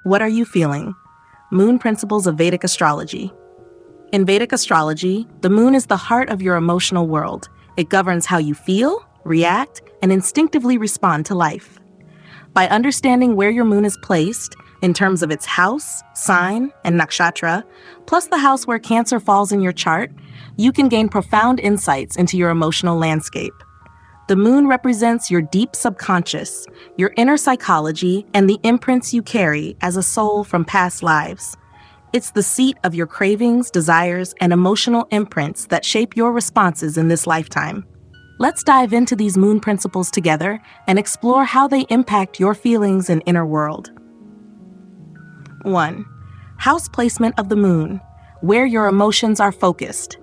What are you feeling? Moon principles of Vedic astrology. In Vedic astrology, the moon is the heart of your emotional world. It governs how you feel, react, and instinctively respond to life. By understanding where your moon is placed, in terms of its house, sign, and nakshatra, plus the house where Cancer falls in your chart, you can gain profound insights into your emotional landscape. The moon represents your deep subconscious, your inner psychology, and the imprints you carry as a soul from past lives. It's the seat of your cravings, desires, and emotional imprints that shape your responses in this lifetime. Let's dive into these moon principles together and explore how they impact your feelings and inner world. 1. House placement of the moon, where your emotions are focused.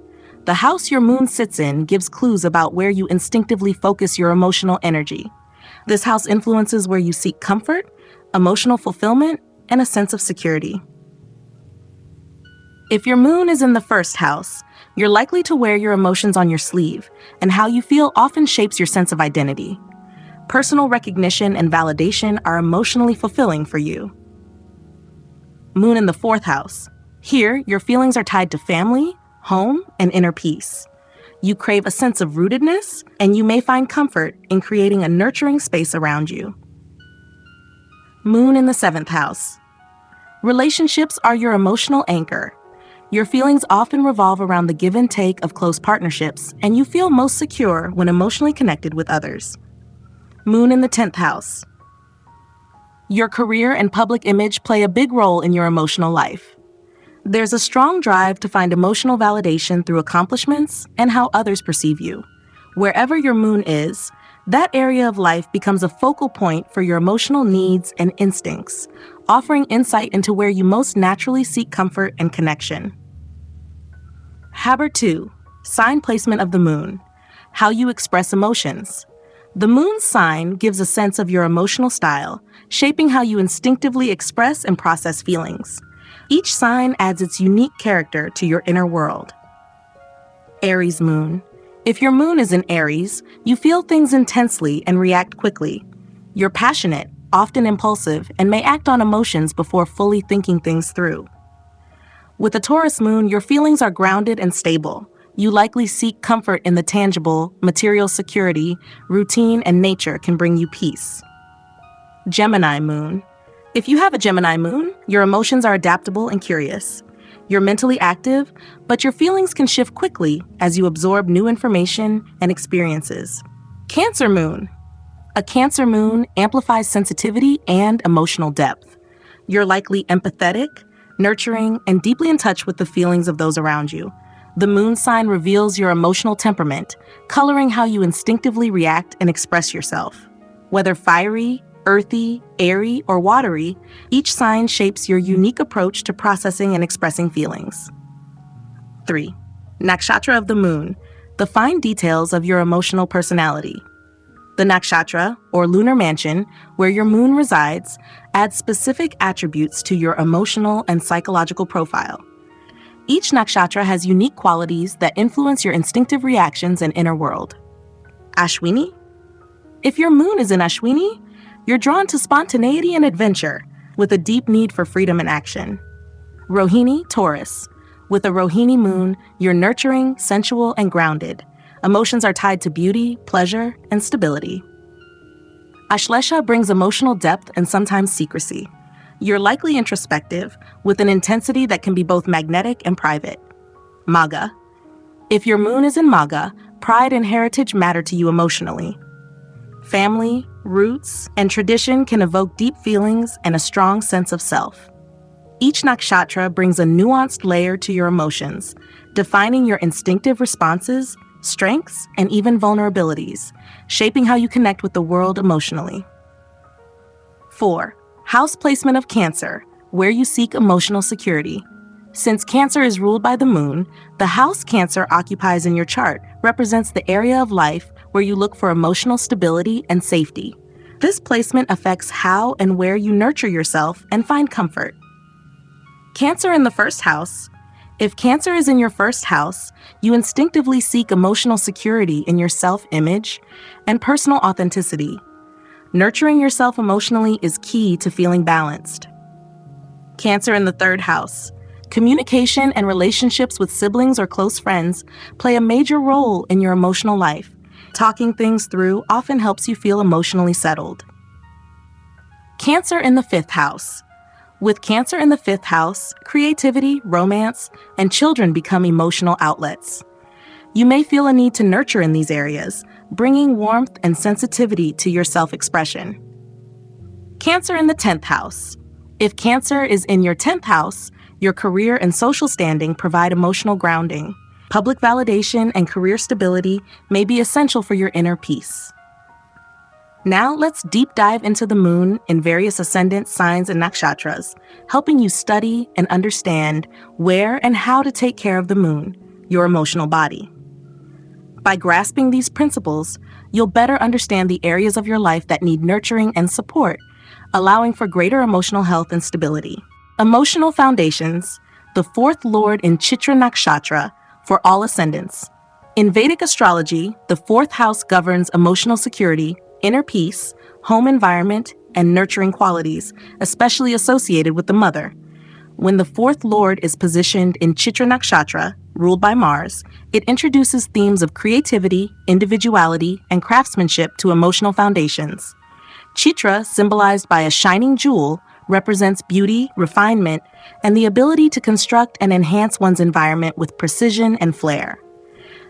The house your moon sits in gives clues about where you instinctively focus your emotional energy. This house influences where you seek comfort, emotional fulfillment, and a sense of security. If your moon is in the first house, you're likely to wear your emotions on your sleeve, and how you feel often shapes your sense of identity. Personal recognition and validation are emotionally fulfilling for you. Moon in the fourth house. Here, your feelings are tied to family, home, and inner peace. You crave a sense of rootedness, and you may find comfort in creating a nurturing space around you. Moon in the seventh house. Relationships are your emotional anchor. Your feelings often revolve around the give and take of close partnerships, and you feel most secure when emotionally connected with others. Moon in the 10th house. Your career and public image play a big role in your emotional life. There's a strong drive to find emotional validation through accomplishments and how others perceive you. Wherever your moon is, that area of life becomes a focal point for your emotional needs and instincts, offering insight into where you most naturally seek comfort and connection. Haber 2. Sign placement of the moon. How you express emotions. The moon's sign gives a sense of your emotional style, shaping how you instinctively express and process feelings. Each sign adds its unique character to your inner world. Aries moon. If your moon is in Aries, you feel things intensely and react quickly. You're passionate, often impulsive, and may act on emotions before fully thinking things through. With a Taurus moon, your feelings are grounded and stable. You likely seek comfort in the tangible, material security, routine, and nature can bring you peace. Gemini moon. If you have a Gemini moon, your emotions are adaptable and curious. You're mentally active, but your feelings can shift quickly as you absorb new information and experiences. Cancer moon. A Cancer moon amplifies sensitivity and emotional depth. You're likely empathetic, nurturing, and deeply in touch with the feelings of those around you. The moon sign reveals your emotional temperament, coloring how you instinctively react and express yourself. Whether fiery, earthy, airy, or watery, each sign shapes your unique approach to processing and expressing feelings. 3. Nakshatra of the moon, the fine details of your emotional personality. The nakshatra, or lunar mansion, where your moon resides, adds specific attributes to your emotional and psychological profile. Each nakshatra has unique qualities that influence your instinctive reactions and inner world. Ashwini. If your moon is in Ashwini, you're drawn to spontaneity and adventure, with a deep need for freedom and action. Rohini, Taurus. With a Rohini moon, you're nurturing, sensual, and grounded. Emotions are tied to beauty, pleasure, and stability. Ashlesha brings emotional depth and sometimes secrecy. You're likely introspective, with an intensity that can be both magnetic and private. Magha. If your moon is in Magha, pride and heritage matter to you emotionally. Family, roots, and tradition can evoke deep feelings and a strong sense of self. Each nakshatra brings a nuanced layer to your emotions, defining your instinctive responses, strengths, and even vulnerabilities, shaping how you connect with the world emotionally. 4. House placement of Cancer, where you seek emotional security. Since Cancer is ruled by the moon, the house Cancer occupies in your chart represents the area of life where you look for emotional stability and safety. This placement affects how and where you nurture yourself and find comfort. Cancer in the first house. If Cancer is in your first house, you instinctively seek emotional security in your self-image and personal authenticity. Nurturing yourself emotionally is key to feeling balanced. Cancer in the third house. Communication and relationships with siblings or close friends play a major role in your emotional life. Talking things through often helps you feel emotionally settled. Cancer in the fifth house. With Cancer in the fifth house, creativity, romance, and children become emotional outlets. You may feel a need to nurture in these areas, bringing warmth and sensitivity to your self-expression. Cancer in the 10th house. If Cancer is in your 10th house, your career and social standing provide emotional grounding. Public validation and career stability may be essential for your inner peace. Now let's deep dive into the moon in various ascendant signs and nakshatras, helping you study and understand where and how to take care of the moon, your emotional body. By grasping these principles, you'll better understand the areas of your life that need nurturing and support, allowing for greater emotional health and stability. Emotional foundations, the fourth lord in Chitra Nakshatra for all ascendants. In Vedic astrology, the fourth house governs emotional security, inner peace, home environment, and nurturing qualities, especially associated with the mother. When the fourth lord is positioned in Chitra Nakshatra, ruled by Mars, it introduces themes of creativity, individuality, and craftsmanship to emotional foundations. Chitra, symbolized by a shining jewel, represents beauty, refinement, and the ability to construct and enhance one's environment with precision and flair.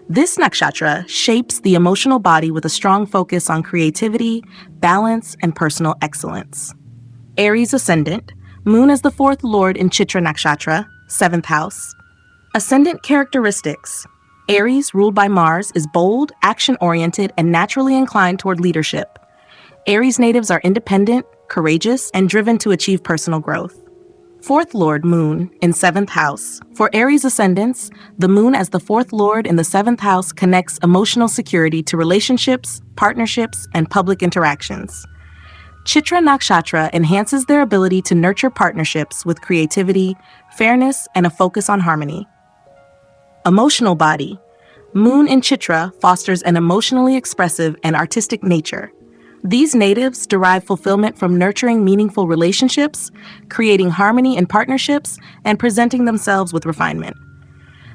This nakshatra shapes the emotional body with a strong focus on creativity, balance, and personal excellence. Aries ascendant, moon as the fourth lord in Chitra Nakshatra, 7th house. Ascendant characteristics. Aries, ruled by Mars, is bold, action-oriented, and naturally inclined toward leadership. Aries natives are independent, courageous, and driven to achieve personal growth. Fourth lord moon in 7th house. For Aries ascendants, the moon as the fourth lord in the 7th house connects emotional security to relationships, partnerships, and public interactions. Chitra Nakshatra enhances their ability to nurture partnerships with creativity, fairness, and a focus on harmony. Emotional body. Moon in Chitra fosters an emotionally expressive and artistic nature. These natives derive fulfillment from nurturing meaningful relationships, creating harmony in partnerships, and presenting themselves with refinement.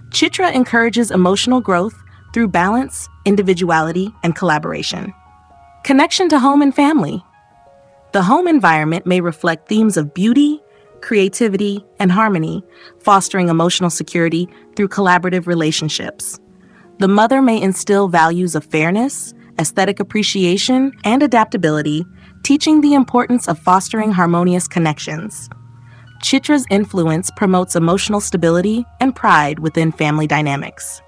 Chitra encourages emotional growth through balance, individuality, and collaboration. Connection to home and family. The home environment may reflect themes of beauty, creativity, and harmony, fostering emotional security through collaborative relationships. The mother may instill values of fairness, aesthetic appreciation, and adaptability, teaching the importance of fostering harmonious connections. Chitra's influence promotes emotional stability and pride within family dynamics.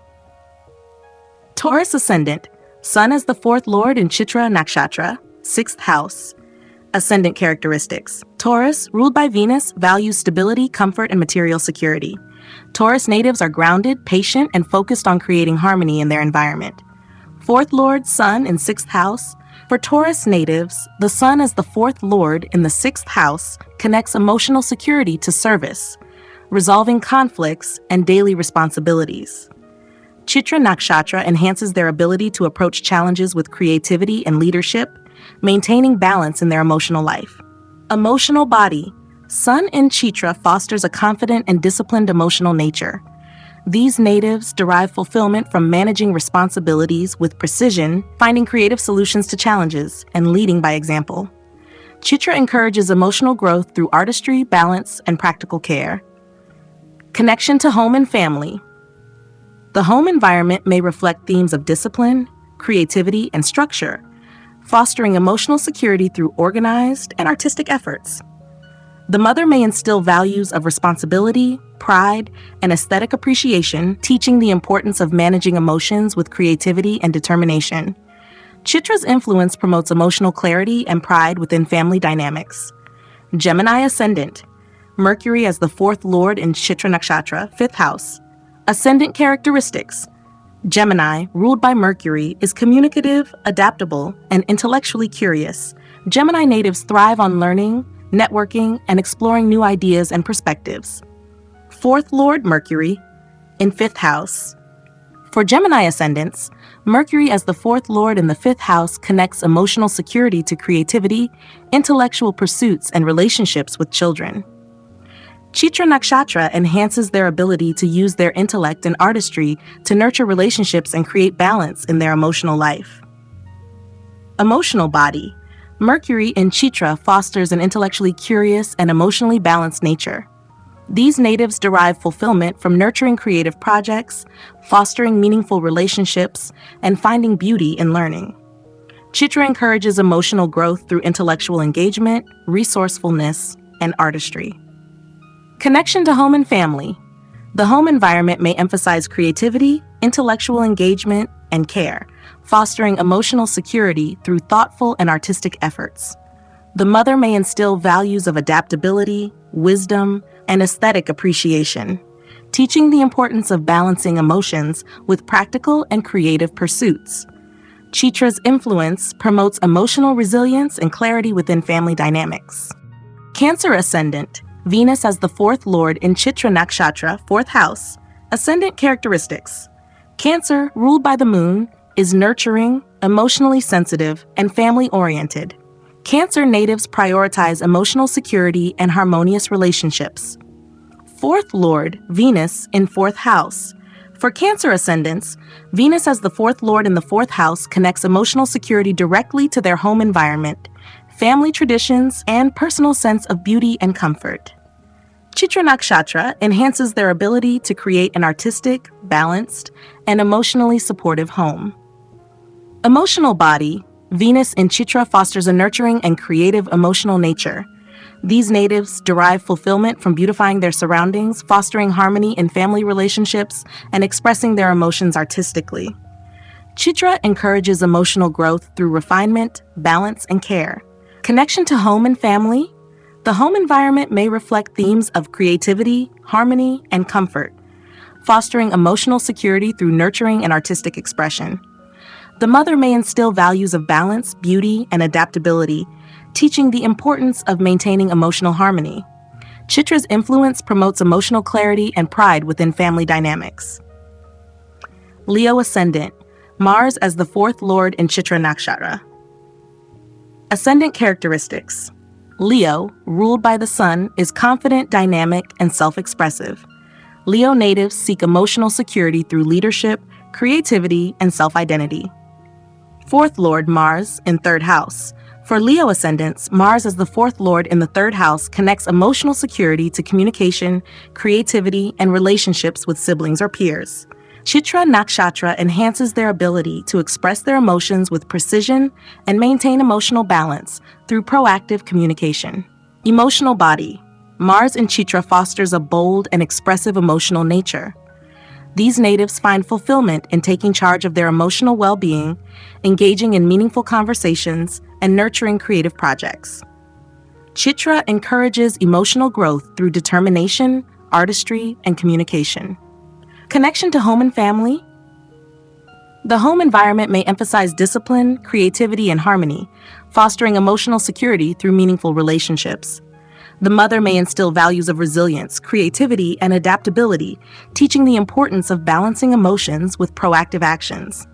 Taurus ascendant, sun as the fourth lord in Chitra Nakshatra, 6th house. Ascendant characteristics. Taurus, ruled by Venus, values stability, comfort, and material security. Taurus natives are grounded, patient, and focused on creating harmony in their environment. Fourth lord, sun in 6th house. For Taurus natives, the sun as the fourth lord in the 6th house connects emotional security to service, resolving conflicts, and daily responsibilities. Chitra Nakshatra enhances their ability to approach challenges with creativity and leadership, maintaining balance in their emotional life. Emotional body. Sun in Chitra fosters a confident and disciplined emotional nature. These natives derive fulfillment from managing responsibilities with precision, finding creative solutions to challenges, and leading by example. Chitra encourages emotional growth through artistry, balance, and practical care. Connection to home and family. The home environment may reflect themes of discipline, creativity, and structure, fostering emotional security through organized and artistic efforts. The mother may instill values of responsibility, pride, and aesthetic appreciation, teaching the importance of managing emotions with creativity and determination. Chitra's influence promotes emotional clarity and pride within family dynamics. Gemini ascendant. Mercury as the fourth lord in Chitra Nakshatra, 5th house. Ascendant characteristics. Gemini, ruled by Mercury, is communicative, adaptable, and intellectually curious. Gemini natives thrive on learning, networking, and exploring new ideas and perspectives. Fourth lord Mercury in 5th house. For Gemini ascendants, Mercury as the fourth lord in the 5th house connects emotional security to creativity, intellectual pursuits, and relationships with children. Chitra Nakshatra enhances their ability to use their intellect and artistry to nurture relationships and create balance in their emotional life. Emotional body. Mercury in Chitra fosters an intellectually curious and emotionally balanced nature. These natives derive fulfillment from nurturing creative projects, fostering meaningful relationships, and finding beauty in learning. Chitra encourages emotional growth through intellectual engagement, resourcefulness, and artistry. Connection to home and family. The home environment may emphasize creativity, intellectual engagement, and care, fostering emotional security through thoughtful and artistic efforts. The mother may instill values of adaptability, wisdom, and aesthetic appreciation, teaching the importance of balancing emotions with practical and creative pursuits. Chitra's influence promotes emotional resilience and clarity within family dynamics. Cancer ascendant. Venus as the fourth lord in Chitra Nakshatra, fourth house. Ascendant characteristics. Cancer, ruled by the moon, is nurturing, emotionally sensitive, and family-oriented. Cancer natives prioritize emotional security and harmonious relationships. Fourth lord, Venus, in fourth house. For Cancer ascendants, Venus as the fourth lord in the fourth house connects emotional security directly to their home environment, family traditions, and personal sense of beauty and comfort. Chitra Nakshatra enhances their ability to create an artistic, balanced, and emotionally supportive home. Emotional body. Venus in Chitra fosters a nurturing and creative emotional nature. These natives derive fulfillment from beautifying their surroundings, fostering harmony in family relationships, and expressing their emotions artistically. Chitra encourages emotional growth through refinement, balance, and care. Connection to home and family. The home environment may reflect themes of creativity, harmony, and comfort, fostering emotional security through nurturing and artistic expression. The mother may instill values of balance, beauty, and adaptability, teaching the importance of maintaining emotional harmony. Chitra's influence promotes emotional clarity and pride within family dynamics. Leo ascendant. Mars as the fourth lord in Chitra Nakshatra. Ascendant characteristics. Leo, ruled by the sun, is confident, dynamic, and self-expressive. Leo natives seek emotional security through leadership, creativity, and self-identity. Fourth lord, Mars, in third house. For Leo ascendants, Mars as the fourth lord in the third house connects emotional security to communication, creativity, and relationships with siblings or peers. Chitra Nakshatra enhances their ability to express their emotions with precision and maintain emotional balance through proactive communication. Emotional body. Mars in Chitra fosters a bold and expressive emotional nature. These natives find fulfillment in taking charge of their emotional well-being, engaging in meaningful conversations, and nurturing creative projects. Chitra encourages emotional growth through determination, artistry, and communication. Connection to home and family. The home environment may emphasize discipline, creativity, and harmony, fostering emotional security through meaningful relationships. The mother may instill values of resilience, creativity, and adaptability, teaching the importance of balancing emotions with proactive actions.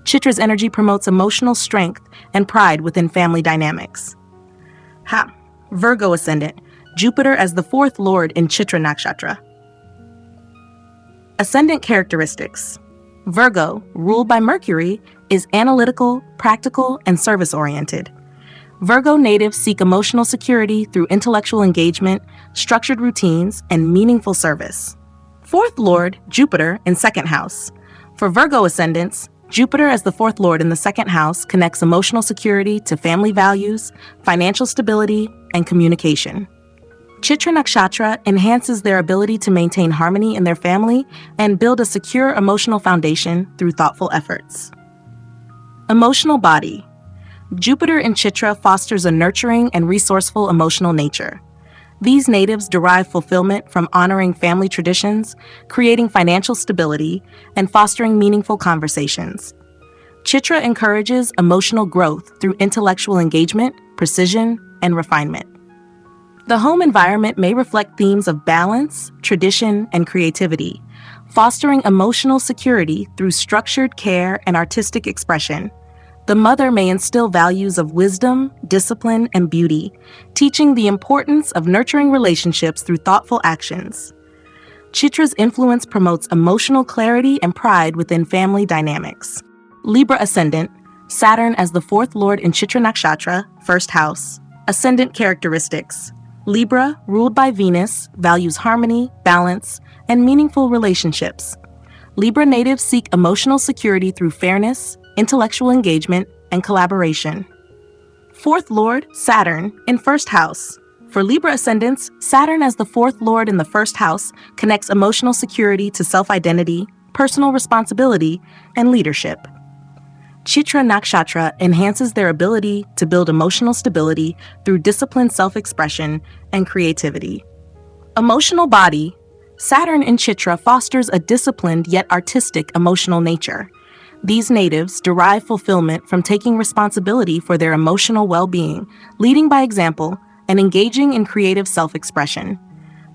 Chitra's energy promotes emotional strength and pride within family dynamics. Virgo ascendant. Jupiter as the fourth lord in Chitra Nakshatra. Ascendant characteristics. Virgo, ruled by Mercury, is analytical, practical, and service-oriented. Virgo natives seek emotional security through intellectual engagement, structured routines, and meaningful service. Fourth lord, Jupiter, in second house. For Virgo ascendants, Jupiter as the fourth lord in the second house connects emotional security to family values, financial stability, and communication. Chitra Nakshatra enhances their ability to maintain harmony in their family and build a secure emotional foundation through thoughtful efforts. Emotional body. Jupiter in Chitra fosters a nurturing and resourceful emotional nature. These natives derive fulfillment from honoring family traditions, creating financial stability, and fostering meaningful conversations. Chitra encourages emotional growth through intellectual engagement, precision, and refinement. The home environment may reflect themes of balance, tradition, and creativity, fostering emotional security through structured care and artistic expression. The mother may instill values of wisdom, discipline, and beauty, teaching the importance of nurturing relationships through thoughtful actions. Chitra's influence promotes emotional clarity and pride within family dynamics. Libra ascendant, Saturn as the fourth lord in Chitra Nakshatra, first house. Ascendant characteristics. Libra, ruled by Venus, values harmony, balance, and meaningful relationships. Libra natives seek emotional security through fairness, intellectual engagement, and collaboration. Fourth lord, Saturn, in first house. For Libra ascendants, Saturn as the fourth lord in the first house connects emotional security to self-identity, personal responsibility, and leadership. Chitra Nakshatra enhances their ability to build emotional stability through disciplined self-expression and creativity. Emotional body. Saturn in Chitra fosters a disciplined yet artistic emotional nature. These natives derive fulfillment from taking responsibility for their emotional well-being, leading by example, and engaging in creative self-expression.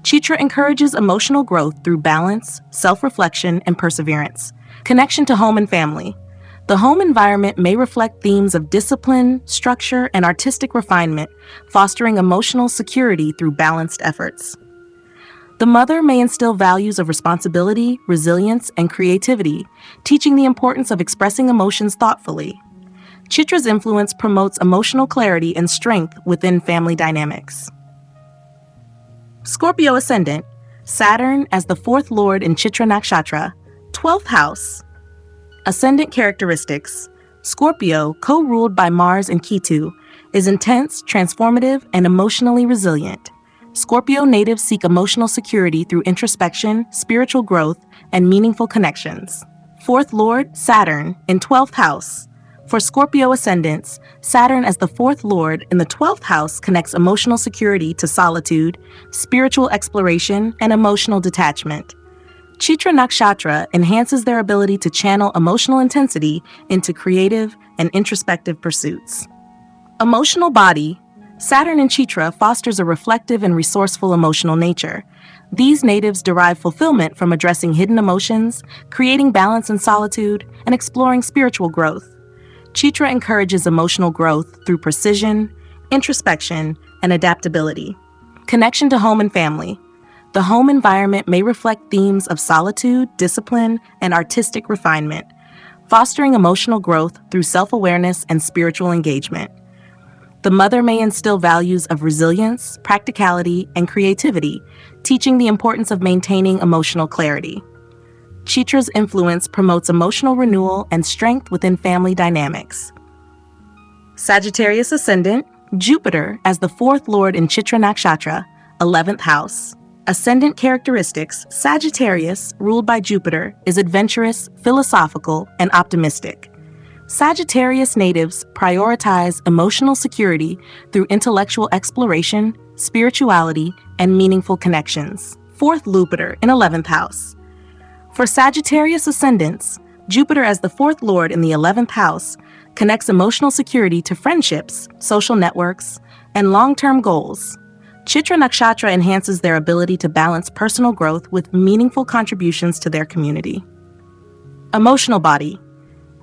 Chitra encourages emotional growth through balance, self-reflection, and perseverance. Connection to home and family. The home environment may reflect themes of discipline, structure, and artistic refinement, fostering emotional security through balanced efforts. The mother may instill values of responsibility, resilience, and creativity, teaching the importance of expressing emotions thoughtfully. Chitra's influence promotes emotional clarity and strength within family dynamics. Scorpio ascendant, Saturn as the fourth lord in Chitra Nakshatra, 12th house. Ascendant characteristics. Scorpio, co-ruled by Mars and Ketu, is intense, transformative, and emotionally resilient. Scorpio natives seek emotional security through introspection, spiritual growth, and meaningful connections. Fourth lord, Saturn, in 12th house. For Scorpio ascendants, Saturn as the fourth lord in the 12th house connects emotional security to solitude, spiritual exploration, and emotional detachment. Chitra Nakshatra enhances their ability to channel emotional intensity into creative and introspective pursuits. Emotional body. Saturn in Chitra fosters a reflective and resourceful emotional nature. These natives derive fulfillment from addressing hidden emotions, creating balance in solitude, and exploring spiritual growth. Chitra encourages emotional growth through precision, introspection, and adaptability. Connection to home and family. The home environment may reflect themes of solitude, discipline, and artistic refinement, fostering emotional growth through self-awareness and spiritual engagement. The mother may instill values of resilience, practicality, and creativity, teaching the importance of maintaining emotional clarity. Chitra's influence promotes emotional renewal and strength within family dynamics. Sagittarius ascendant, Jupiter as the fourth lord in Chitra Nakshatra, 11th house. Ascendant characteristics. Sagittarius, ruled by Jupiter, is adventurous, philosophical, and optimistic. Sagittarius natives prioritize emotional security through intellectual exploration, spirituality, and meaningful connections. Fourth Jupiter in 11th house. For Sagittarius ascendants, Jupiter as the fourth lord in the 11th house connects emotional security to friendships, social networks, and long-term goals. Chitra Nakshatra enhances their ability to balance personal growth with meaningful contributions to their community. Emotional body.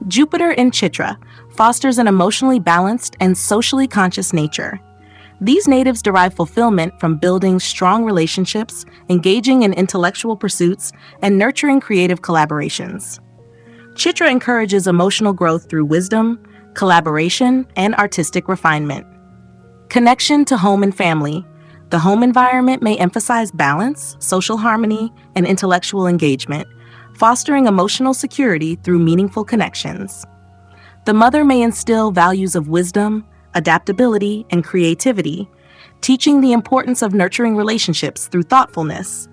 Jupiter in Chitra fosters an emotionally balanced and socially conscious nature. These natives derive fulfillment from building strong relationships, engaging in intellectual pursuits, and nurturing creative collaborations. Chitra encourages emotional growth through wisdom, collaboration, and artistic refinement. Connection to home and family. The home environment may emphasize balance, social harmony, and intellectual engagement, fostering emotional security through meaningful connections. The mother may instill values of wisdom, adaptability, and creativity, teaching the importance of nurturing relationships through thoughtfulness.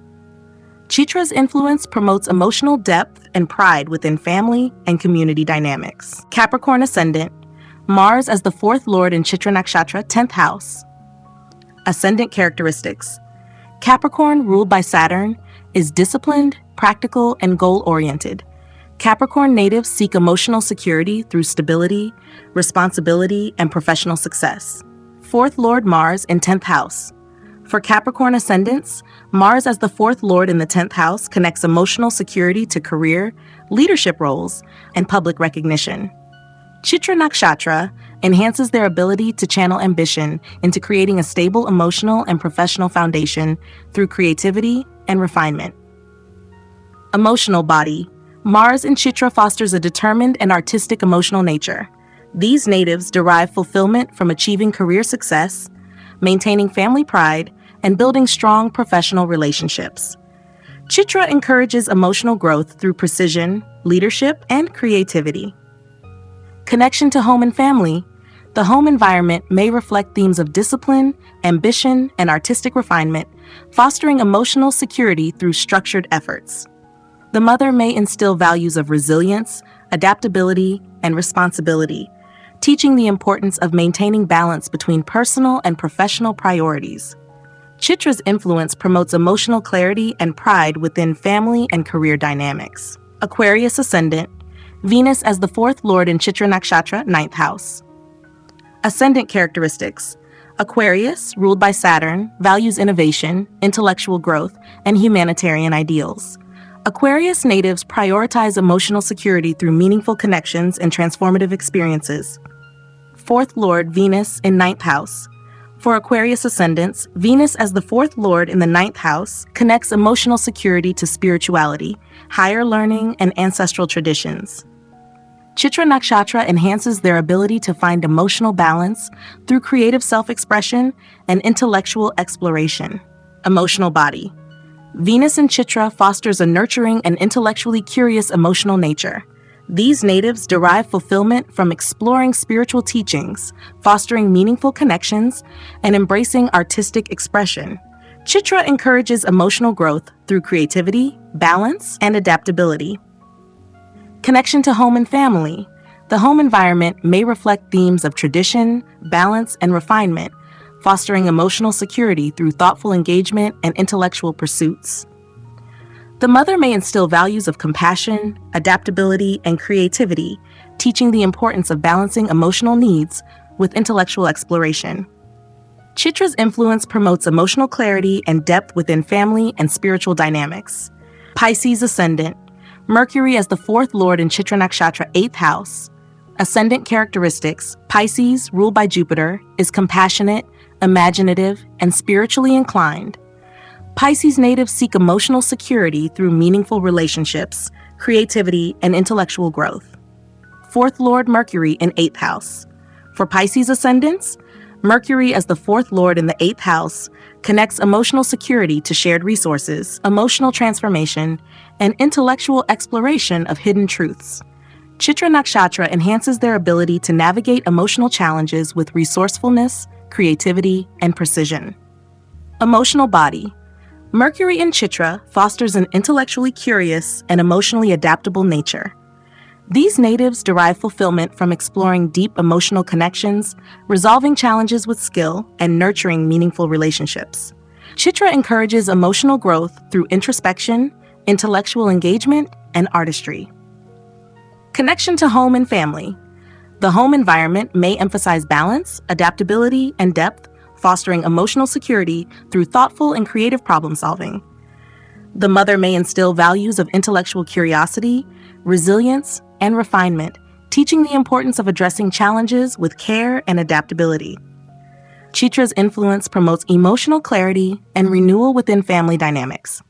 Chitra's influence promotes emotional depth and pride within family and community dynamics. Capricorn ascendant, Mars as the fourth lord in Chitra Nakshatra, 10th house. Ascendant characteristics. Capricorn, ruled by Saturn, is disciplined, practical, and goal-oriented. Capricorn natives seek emotional security through stability, responsibility, and professional success. Fourth Lord Mars in 10th house. For Capricorn ascendants, Mars as the fourth lord in the 10th house connects emotional security to career, leadership roles, and public recognition. Chitra Nakshatra enhances their ability to channel ambition into creating a stable emotional and professional foundation through creativity and refinement. Emotional body. Mars in Chitra fosters a determined and artistic emotional nature. These natives derive fulfillment from achieving career success, maintaining family pride, and building strong professional relationships. Chitra encourages emotional growth through precision, leadership, and creativity. Connection to home and family. The home environment may reflect themes of discipline, ambition, and artistic refinement, fostering emotional security through structured efforts. The mother may instill values of resilience, adaptability, and responsibility, teaching the importance of maintaining balance between personal and professional priorities. Chitra's influence promotes emotional clarity and pride within family and career dynamics. Aquarius ascendant. Venus as the fourth lord in Chitra Nakshatra, ninth house. Ascendant characteristics. Aquarius, ruled by Saturn, values innovation, intellectual growth, and humanitarian ideals. Aquarius natives prioritize emotional security through meaningful connections and transformative experiences. Fourth lord, Venus, in ninth house. For Aquarius ascendants, Venus as the fourth lord in the ninth house connects emotional security to spirituality, higher learning, and ancestral traditions. Chitra Nakshatra enhances their ability to find emotional balance through creative self-expression and intellectual exploration. Emotional body. Venus in Chitra fosters a nurturing and intellectually curious emotional nature. These natives derive fulfillment from exploring spiritual teachings, fostering meaningful connections, and embracing artistic expression. Chitra encourages emotional growth through creativity, balance, and adaptability. Connection to home and family. The home environment may reflect themes of tradition, balance, and refinement, fostering emotional security through thoughtful engagement and intellectual pursuits. The mother may instill values of compassion, adaptability, and creativity, teaching the importance of balancing emotional needs with intellectual exploration. Chitra's influence promotes emotional clarity and depth within family and spiritual dynamics. Pisces ascendant. Mercury as the fourth lord in Chitra Nakshatra, eighth house. Ascendant characteristics. Pisces, ruled by Jupiter, is compassionate, imaginative, and spiritually inclined. Pisces natives seek emotional security through meaningful relationships, creativity, and intellectual growth. Fourth lord, Mercury, in eighth house. For Pisces ascendants, Mercury as the fourth lord in the eighth house connects emotional security to shared resources, emotional transformation, and intellectual exploration of hidden truths. Chitra Nakshatra enhances their ability to navigate emotional challenges with resourcefulness, creativity, and precision. Emotional body. Mercury in Chitra fosters an intellectually curious and emotionally adaptable nature. These natives derive fulfillment from exploring deep emotional connections, resolving challenges with skill, and nurturing meaningful relationships. Chitra encourages emotional growth through introspection, intellectual engagement, and artistry. Connection to home and family. The home environment may emphasize balance, adaptability, and depth, fostering emotional security through thoughtful and creative problem solving. The mother may instill values of intellectual curiosity, resilience, and refinement, teaching the importance of addressing challenges with care and adaptability. Chitra's influence promotes emotional clarity and renewal within family dynamics.